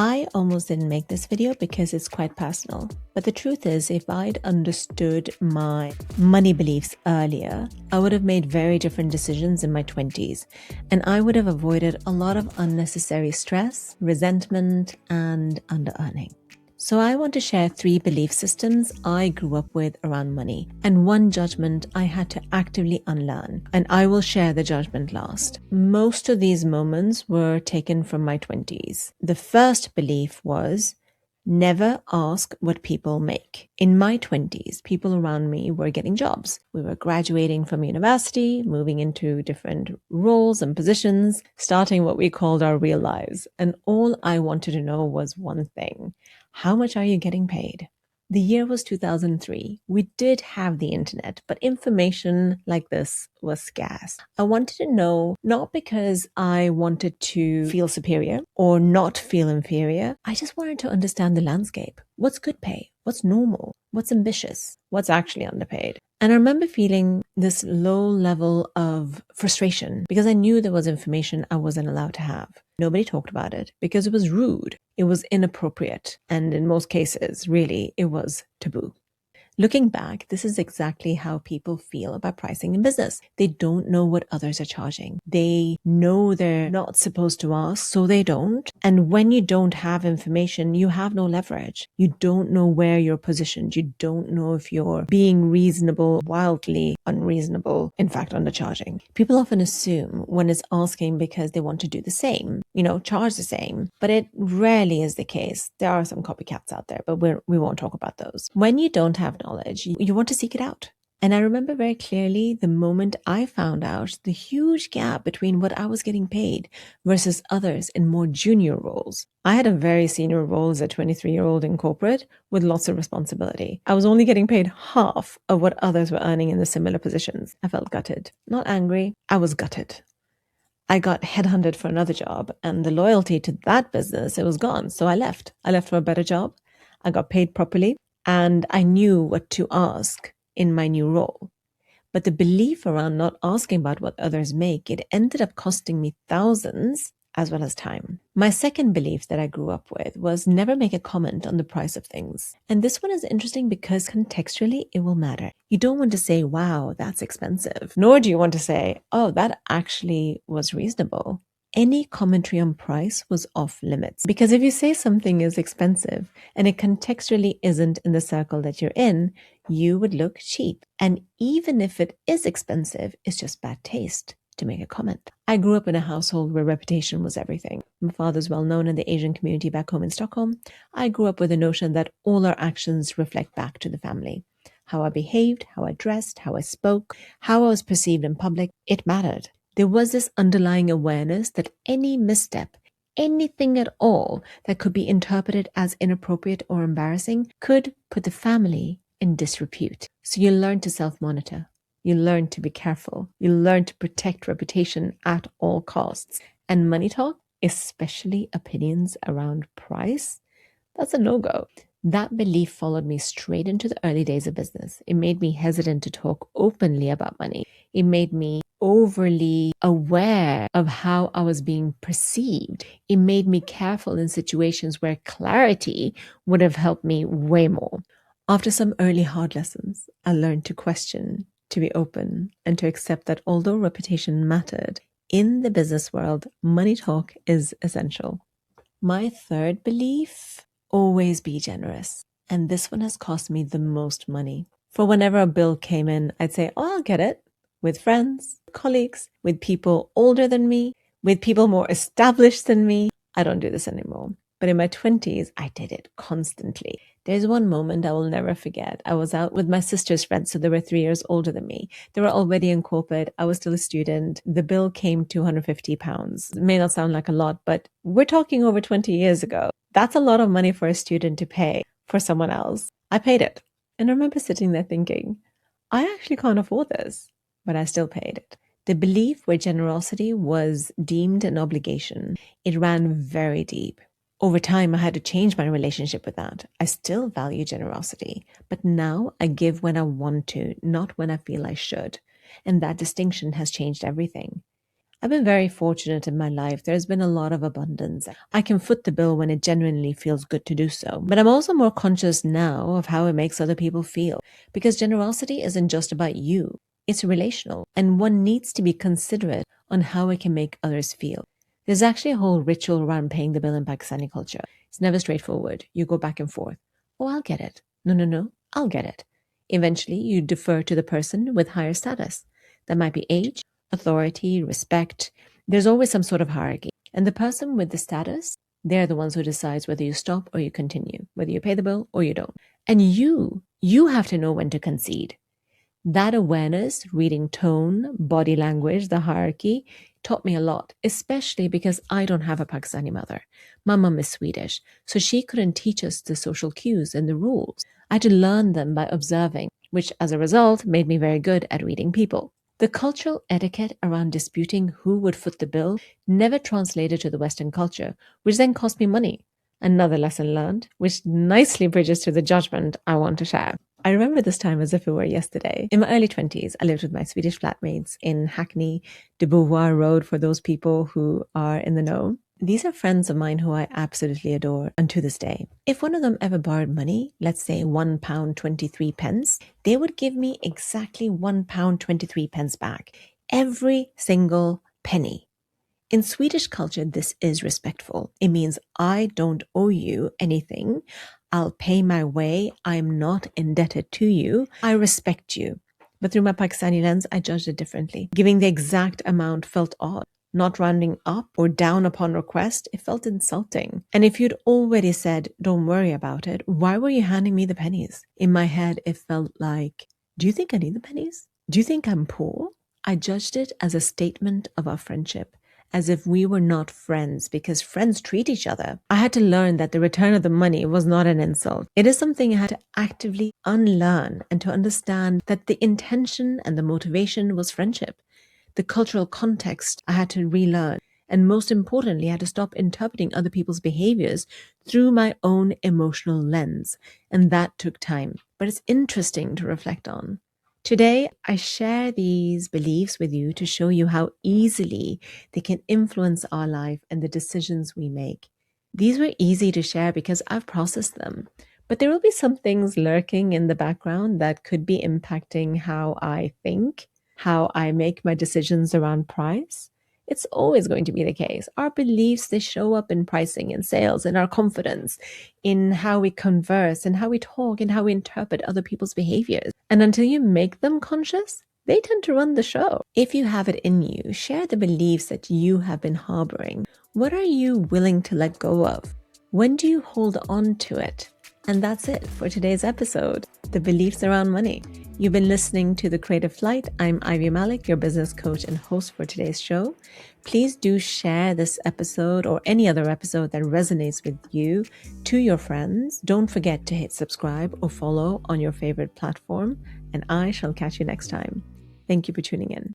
I almost didn't make this video because it's quite personal. But the truth is, if I'd understood my money beliefs earlier, I would have made very different decisions in my 20s. And I would have avoided a lot of unnecessary stress, resentment, and under-earning. So I want to share 3 belief systems I grew up with around money and 1 judgment I had to actively unlearn. And I will share the judgment last. Most of these moments were taken from my 20s. The first belief was never ask what people make. In my 20s, people around me were getting jobs. We were graduating from university, moving into different roles and positions, starting what we called our real lives. And all I wanted to know was one thing. How much are you getting paid? The year was 2003. We did have the internet, but information like this was scarce. I wanted to know, not because I wanted to feel superior or not feel inferior. I just wanted to understand the landscape. What's good pay? What's normal? What's ambitious? What's actually underpaid? And I remember feeling this low level of frustration because I knew there was information I wasn't allowed to have. Nobody talked about it because it was rude. It was inappropriate. And in most cases, really, it was taboo. Looking back, this is exactly how people feel about pricing in business. They don't know what others are charging. They know they're not supposed to ask, so they don't. And when you don't have information, you have no leverage. You don't know where you're positioned. You don't know if you're being reasonable, wildly unreasonable, in fact, undercharging. People often assume one is asking because they want to do the same, charge the same. But it rarely is the case. There are some copycats out there, but we won't talk about those. When you don't have knowledge, you want to seek it out. And I remember very clearly the moment I found out the huge gap between what I was getting paid versus others in more junior roles. I had a very senior role as a 23-year-old in corporate with lots of responsibility. I was only getting paid half of what others were earning in the similar positions. I felt gutted. Not angry, I was gutted. I got headhunted for another job and the loyalty to that business, it was gone. So I left. I left for a better job. I got paid properly. And I knew what to ask in my new role. But the belief around not asking about what others make, it ended up costing me thousands as well as time. My second belief that I grew up with was never make a comment on the price of things. And this one is interesting because contextually it will matter. You don't want to say, wow, that's expensive. Nor do you want to say, oh, that actually was reasonable. Any commentary on price was off limits. Because if you say something is expensive and it contextually isn't in the circle that you're in, you would look cheap. And even if it is expensive, it's just bad taste to make a comment. I grew up in a household where reputation was everything. My father's well known in the Asian community back home in Stockholm. I grew up with the notion that all our actions reflect back to the family. How I behaved, how I dressed, how I spoke, how I was perceived in public, it mattered. There was this underlying awareness that any misstep, anything at all that could be interpreted as inappropriate or embarrassing could put the family in disrepute. So you learn to self-monitor. You learn to be careful. You learn to protect reputation at all costs. And money talk, especially opinions around price, that's a no-go. That belief followed me straight into the early days of business. It made me hesitant to talk openly about money. It made me overly aware of how I was being perceived. It made me careful in situations where clarity would have helped me way more. After some early hard lessons, I learned to question, to be open, and to accept that although reputation mattered, in the business world, money talk is essential. My third belief, always be generous. And this one has cost me the most money. For whenever a bill came in, I'd say, oh, I'll get it. With friends, colleagues, with people older than me, with people more established than me. I don't do this anymore. But in my 20s, I did it constantly. There's one moment I will never forget. I was out with my sister's friends, so they were 3 years older than me. They were already in corporate. I was still a student. The bill came £250. It may not sound like a lot, but we're talking over 20 years ago. That's a lot of money for a student to pay for someone else. I paid it. And I remember sitting there thinking, I actually can't afford this. But I still paid it. The belief where generosity was deemed an obligation, it ran very deep. Over time, I had to change my relationship with that. I still value generosity, but now I give when I want to, not when I feel I should. And that distinction has changed everything. I've been very fortunate in my life. There's been a lot of abundance. I can foot the bill when it genuinely feels good to do so. But I'm also more conscious now of how it makes other people feel, because generosity isn't just about you. It's relational, and one needs to be considerate on how it can make others feel. There's actually a whole ritual around paying the bill in Pakistani culture. It's never straightforward. You go back and forth. Oh, I'll get it. No, no, no, I'll get it. Eventually, you defer to the person with higher status. That might be age, authority, respect. There's always some sort of hierarchy. And the person with the status, they're the ones who decides whether you stop or you continue, whether you pay the bill or you don't. And you have to know when to concede. That awareness, reading tone, body language, the hierarchy, taught me a lot, especially because I don't have a Pakistani mother. My mum is Swedish, so she couldn't teach us the social cues and the rules. I had to learn them by observing, which as a result made me very good at reading people. The cultural etiquette around disputing who would foot the bill never translated to the Western culture, which then cost me money. Another lesson learned, which nicely bridges to the judgment I want to share. I remember this time as if it were yesterday. In my early 20s, I lived with my Swedish flatmates in Hackney, de Beauvoir Road for those people who are in the know. These are friends of mine who I absolutely adore, and to this day. If one of them ever borrowed money, let's say £1.23, they would give me exactly £1.23 back. Every single penny. In Swedish culture, this is respectful. It means I don't owe you anything. I'll pay my way. I'm not indebted to you. I respect you. But through my Pakistani lens, I judged it differently. Giving the exact amount felt odd. Not rounding up or down upon request, it felt insulting. And if you'd already said, don't worry about it, why were you handing me the pennies? In my head, it felt like, do you think I need the pennies? Do you think I'm poor? I judged it as a statement of our friendship, as if we were not friends because friends treat each other. I had to learn that the return of the money was not an insult. It is something I had to actively unlearn and to understand that the intention and the motivation was friendship. The cultural context I had to relearn. And most importantly, I had to stop interpreting other people's behaviors through my own emotional lens. And that took time. But it's interesting to reflect on. Today, I share these beliefs with you to show you how easily they can influence our life and the decisions we make. These were easy to share because I've processed them, but there will be some things lurking in the background that could be impacting how I think, how I make my decisions around price. It's always going to be the case. Our beliefs, they show up in pricing, in sales, in our confidence, in how we converse, and how we talk, and how we interpret other people's behaviors. And until you make them conscious, they tend to run the show. If you have it in you, share the beliefs that you have been harboring. What are you willing to let go of? When do you hold on to it? And that's it for today's episode, the beliefs around money. You've been listening to The Creative Flight. I'm Ivy Malik, your business coach and host for today's show. Please do share this episode or any other episode that resonates with you to your friends. Don't forget to hit subscribe or follow on your favorite platform, and I shall catch you next time. Thank you for tuning in.